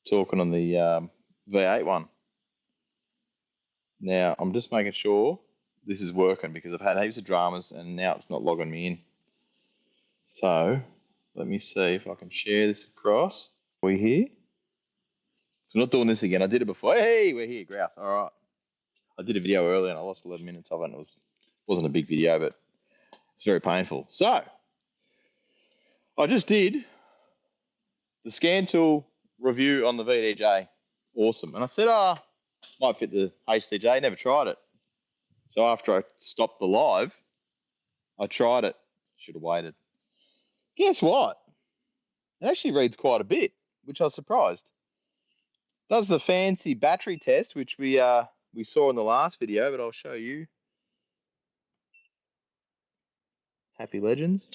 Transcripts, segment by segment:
talking on the V8 one. Now, I'm just making sure this is working because I've had heaps of dramas and now it's not logging me in. So, let me see if I can share this across. Are we here? So I'm not doing this again. I did it before. Hey, we're here, grouse. All right. I did a video earlier and I lost 11 minutes of it and it wasn't a big video, but it's very painful. So, I just did the scan tool review on the VDJ. Awesome. And I said, might fit the HDJ. Never tried it. So after I stopped the live, I tried it. Should have waited. Guess what? It actually reads quite a bit, which I was surprised. Does the fancy battery test, which we saw in the last video, but I'll show you. Happy Legends.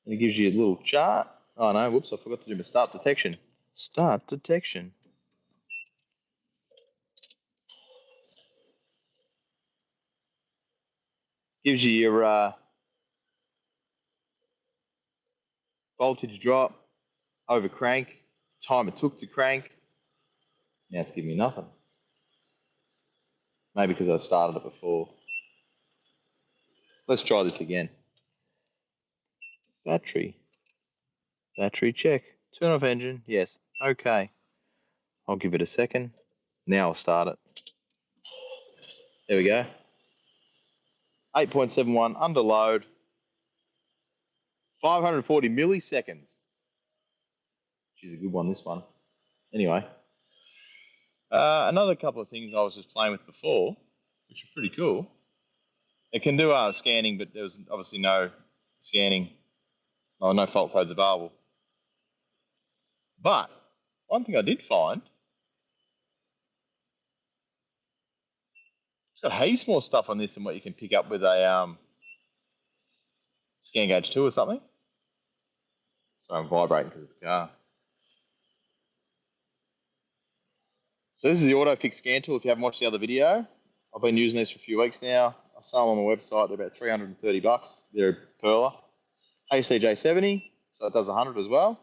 And it gives you a little chart. Oh no, whoops, I forgot to do my start detection. Start detection. Gives you your voltage drop, over crank, time it took to crank. Now it's giving me nothing. Maybe because I started it before. Let's try this again. Battery. Battery check. Turn off engine. Yes. Okay. I'll give it a second. Now I'll start it. There we go. 8.71 under load. 540 milliseconds. She's a good one, this one. Anyway. Another couple of things I was just playing with before, which are pretty cool. It can do scanning, but there was obviously no scanning, or no fault codes available. But one thing I did find, it's got heaps more stuff on this than what you can pick up with a scan gauge 2 or something. So I'm vibrating because of the car. So this is the AutoFix scan tool. If you haven't watched the other video, I've been using this for a few weeks now. I sell them on my website. They're about $330. They're a Perla. HDJ 70, so it does 100 as well.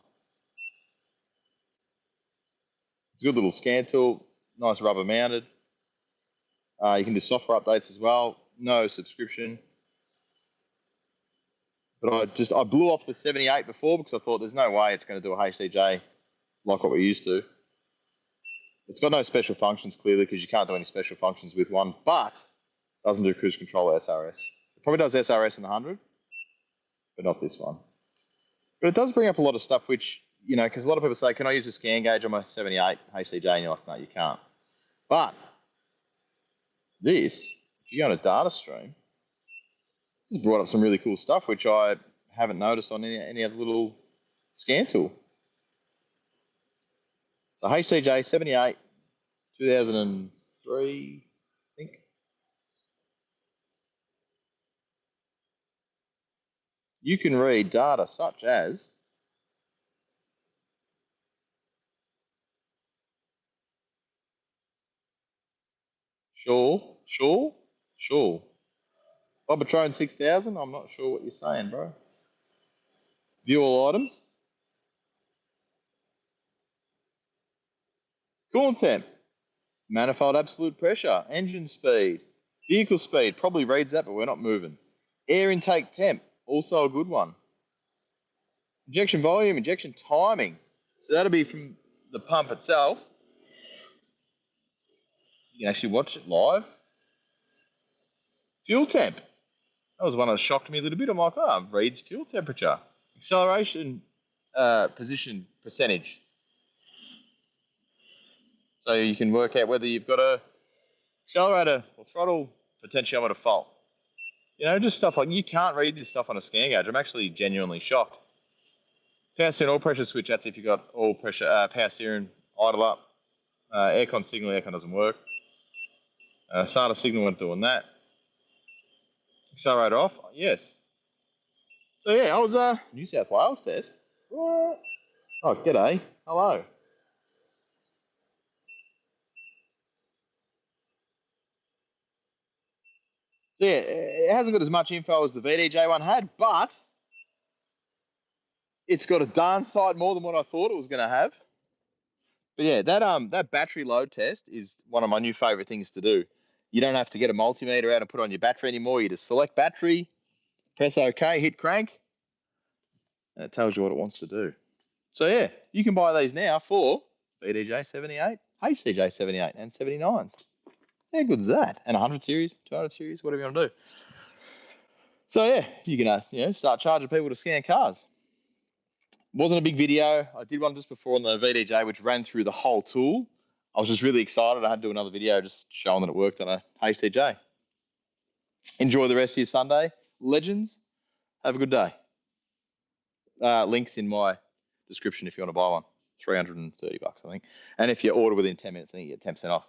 It's a good little scan tool. Nice rubber mounted. You can do software updates as well. No subscription. But I blew off the 78 before because I thought there's no way it's going to do a HDJ like what we're used to. It's got no special functions clearly because you can't do any special functions with one, but it doesn't do cruise control or SRS. It probably does SRS in the 100, but not this one. But it does bring up a lot of stuff which, you know, because a lot of people say, can I use a scan gauge on my 78 HDJ? And you're like, no, you can't. But this, if you go on a data stream, this brought up some really cool stuff which I haven't noticed on any other little scan tool. So HDJ 78, 2003, I think. You can read data such as sure. Bobatron 6000, I'm not sure what you're saying, bro. View all items. Coolant temp. Manifold absolute pressure. Engine speed. Vehicle speed. Probably reads that, but we're not moving. Air intake temp. Also a good one. Injection volume. Injection timing. So that'll be from the pump itself. You can actually watch it live. Fuel temp. That was one that shocked me a little bit. I'm like, oh, it reads fuel temperature. Acceleration position percentage. So you can work out whether you've got a accelerator or throttle potentiometer fault. You know, just stuff like, you can't read this stuff on a scan gauge. I'm actually genuinely shocked. Power steering oil pressure switch, that's if you've got oil pressure, power steering idle up. Aircon signal, aircon doesn't work. Starter signal, weren't doing that. Accelerator off, yes. So yeah, I was New South Wales test. What? Oh, g'day. Hello. So yeah, it hasn't got as much info as the VDJ one had, but It's got a darn sight more than what I thought it was going to have. But yeah, that battery load test is one of my new favorite things to do. You don't have to get a multimeter out and put on your battery anymore. You just select battery, press OK, hit crank, and it tells you what it wants to do. So yeah, you can buy these now for HDJ 78, HDJ 78, and 79s. How good is that? And 100 series, 200 series, whatever you want to do. So yeah, you can start charging people to scan cars. Wasn't a big video. I did one just before on the VDJ, which ran through the whole tool. I was just really excited. I had to do another video just showing that it worked on a HDJ. Enjoy the rest of your Sunday. Legends, have a good day. Links in my description if you want to buy one. $330, I think. And if you order within 10 minutes, I think you get 10% off.